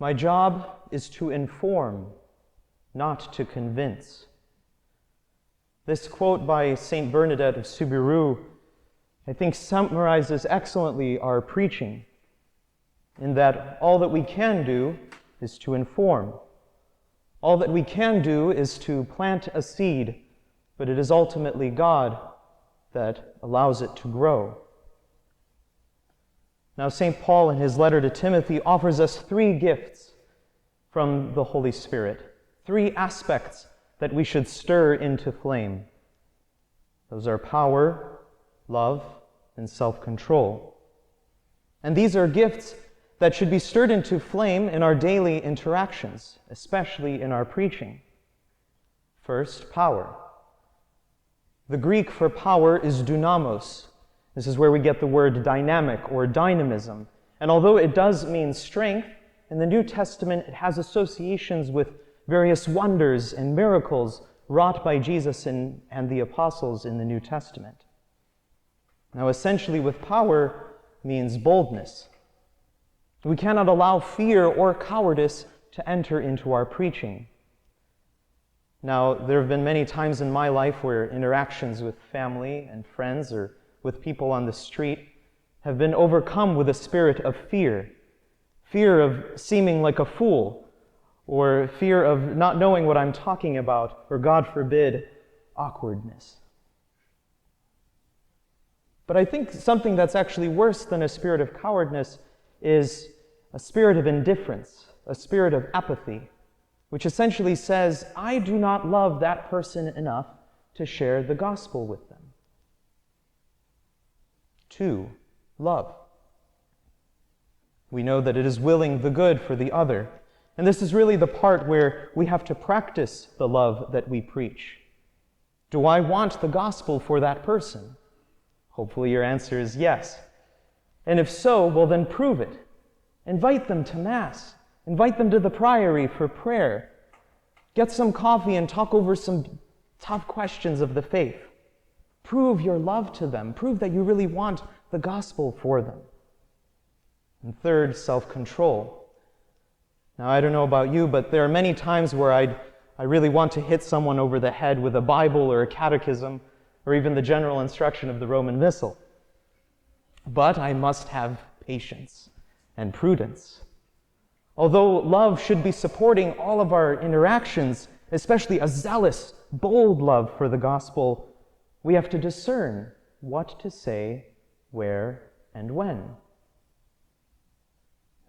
My job is to inform, not to convince. This quote by Saint Bernadette of Subiru, I think, summarizes excellently our preaching, in that all that we can do is to inform. All that we can do is to plant a seed, but it is ultimately God that allows it to grow. Now, St. Paul, in his letter to Timothy, offers us 3 gifts from the Holy Spirit, 3 aspects that we should stir into flame. Those are power, love, and self-control. And these are gifts that should be stirred into flame in our daily interactions, especially in our preaching. First, power. The Greek for power is dunamos. This is where we get the word dynamic or dynamism. And although it does mean strength, in the New Testament it has associations with various wonders and miracles wrought by Jesus and the apostles in the New Testament. Now, essentially, with power means boldness. We cannot allow fear or cowardice to enter into our preaching. Now, there have been many times in my life where interactions with family and friends or with people on the street have been overcome with a spirit of fear. Fear of seeming like a fool, or fear of not knowing what I'm talking about, or God forbid, awkwardness. But I think something that's actually worse than a spirit of cowardice is a spirit of indifference, a spirit of apathy, which essentially says, I do not love that person enough to share the gospel with them. 2, love. We know that it is willing the good for the other. And this is really the part where we have to practice the love that we preach. Do I want the gospel for that person? Hopefully your answer is yes. And if so, well then prove it. Invite them to Mass. Invite them to the priory for prayer. Get some coffee and talk over some tough questions of the faith. Prove your love to them. Prove that you really want the gospel for them. And third, self-control. Now, I don't know about you, but there are many times where I really want to hit someone over the head with a Bible or a catechism or even the general instruction of the Roman Missal. But I must have patience and prudence. Although love should be supporting all of our interactions, especially a zealous, bold love for the gospel, we have to discern what to say, where, and when.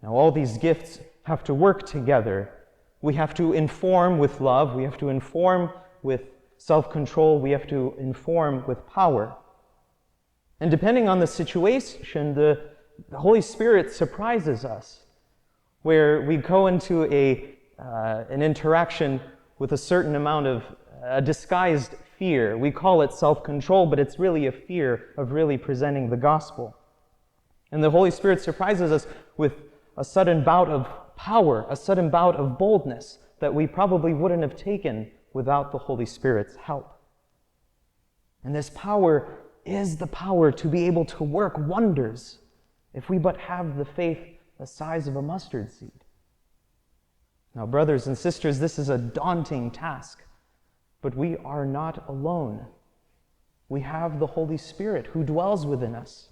Now, all these gifts have to work together. We have to inform with love. We have to inform with self-control. We have to inform with power. And depending on the situation, the Holy Spirit surprises us, where we go into an interaction with a certain amount of disguised fear. We call it self-control, but it's really a fear of really presenting the gospel. And the Holy Spirit surprises us with a sudden bout of power, a sudden bout of boldness that we probably wouldn't have taken without the Holy Spirit's help. And this power is the power to be able to work wonders if we but have the faith the size of a mustard seed. Now, brothers and sisters, this is a daunting task, but we are not alone. We have the Holy Spirit who dwells within us.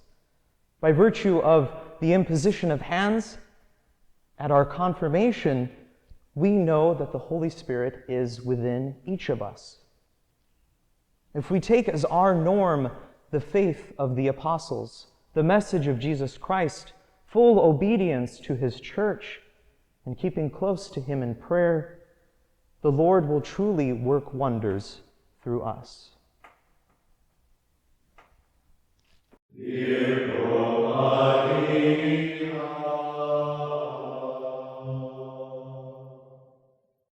By virtue of the imposition of hands at our confirmation, we know that the Holy Spirit is within each of us. If we take as our norm the faith of the apostles, the message of Jesus Christ, full obedience to his church, and keeping close to him in prayer, the Lord will truly work wonders through us. Yeah.